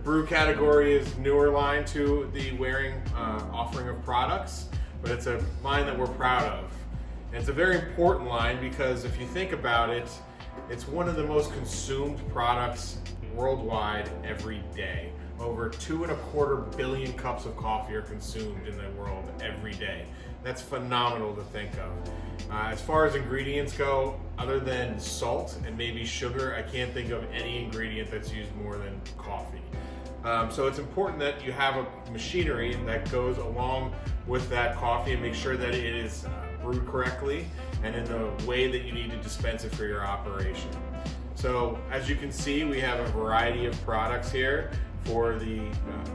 brew category is newer line to the Waring offering of products, but it's a line that we're proud of. And it's a very important line because if you think about it, it's one of the most consumed products worldwide every day. Over 2.25 billion cups of coffee are consumed in the world every day. That's phenomenal to think of. As far as ingredients go, other than salt and maybe sugar, I can't think of any ingredient that's used more than coffee. So it's important that you have a machinery that goes along with that coffee and make sure that it is brewed correctly and in the way that you need to dispense it for your operation. So as you can see, we have a variety of products here for the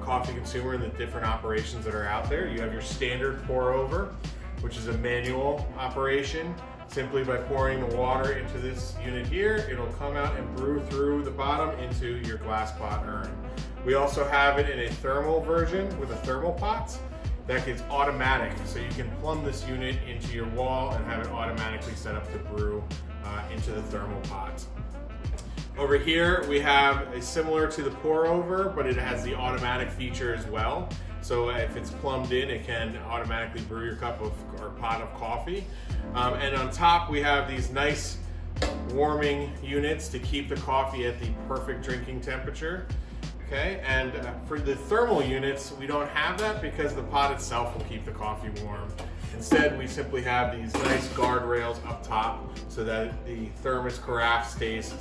coffee consumer and the different operations that are out there. You have your standard pour over, which is a manual operation. Simply by pouring the water into this unit here, it'll come out and brew through the bottom into your glass pot urn. We also have it in a thermal version with a thermal pot that is automatic, so you can plumb this unit into your wall and have it automatically set up to brew into the thermal pot. Over here we have a similar to the pour over, but it has the automatic feature as well. So if it's plumbed in, it can automatically brew your cup of or pot of coffee. And on top we have these nice warming units to keep the coffee at the perfect drinking temperature. Okay, and for the thermal units, we don't have that because the pot itself will keep the coffee warm. Instead, we simply have these nice guardrails up top so that the thermos carafe stays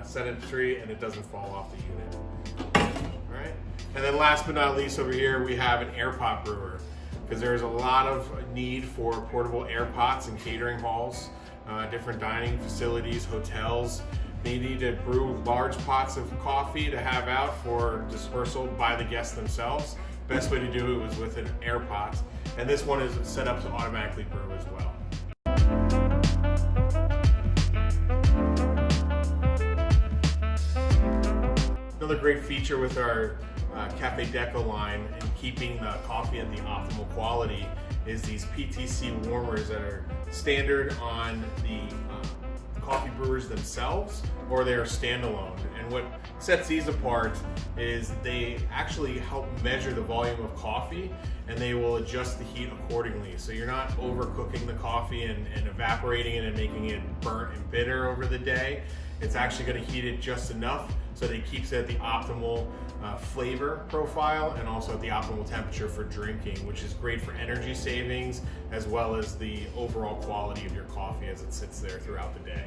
sedentary and it doesn't fall off the unit. All right, and then last but not least over here, we have an air pot brewer because there's a lot of need for portable air pots in catering halls, different dining facilities, hotels. They need to brew large pots of coffee to have out for dispersal by the guests themselves. Best way to do it was with an air pot, and this one is set up to automatically brew as well. Another great feature with our Cafe Deco line in keeping the coffee at the optimal quality is these PTC warmers that are standard on the coffee brewers themselves, or they are standalone. And what sets these apart is they actually help measure the volume of coffee, and they will adjust the heat accordingly. So you're not overcooking the coffee and evaporating it and making it burnt and bitter over the day. It's actually going to heat it just enough so that it keeps it at the optimal flavor profile and also at the optimal temperature for drinking, which is great for energy savings as well as the overall quality of your coffee as it sits there throughout the day.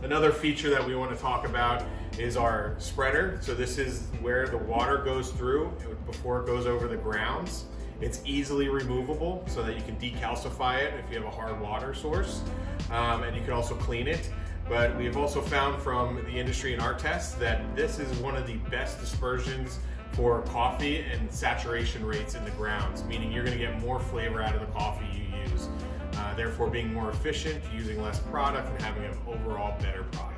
Another feature that we want to talk about is our spreader. So this is where the water goes through before it goes over the grounds. It's easily removable so that you can decalcify it if you have a hard water source, and you can also clean it. But we've also found from the industry in our tests that this is one of the best dispersions for coffee and saturation rates in the grounds, meaning you're going to get more flavor out of the coffee you use, therefore being more efficient, using less product, and having an overall better product.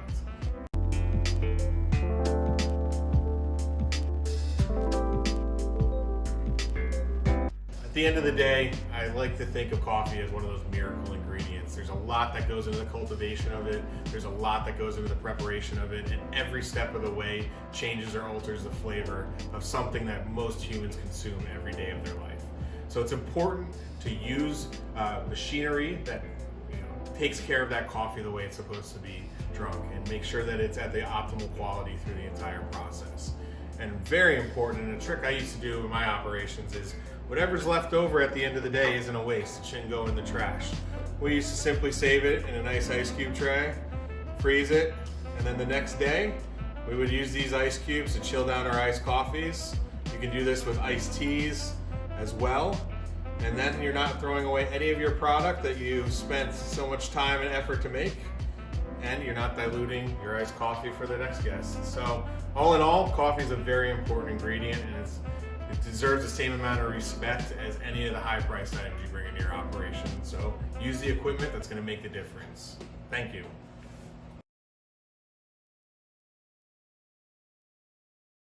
At the end of the day, I like to think of coffee as one of those miracle ingredients. There's a lot that goes into the cultivation of it, there's a lot that goes into the preparation of it, and every step of the way changes or alters the flavor of something that most humans consume every day of their life. So it's important to use machinery that takes care of that coffee the way it's supposed to be drunk and make sure that it's at the optimal quality through the entire process. And very important, and a trick I used to do in my operations is whatever's left over at the end of the day isn't a waste. It shouldn't go in the trash. We used to simply save it in a nice ice cube tray, freeze it, and then the next day we would use these ice cubes to chill down our iced coffees. You can do this with iced teas as well. And then you're not throwing away any of your product that you spent so much time and effort to make, and you're not diluting your iced coffee for the next guest. So all in all, coffee is a very important ingredient, and it deserves the same amount of respect as any of the high-priced items you bring into your operation. So use the equipment that's going to make the difference. Thank you.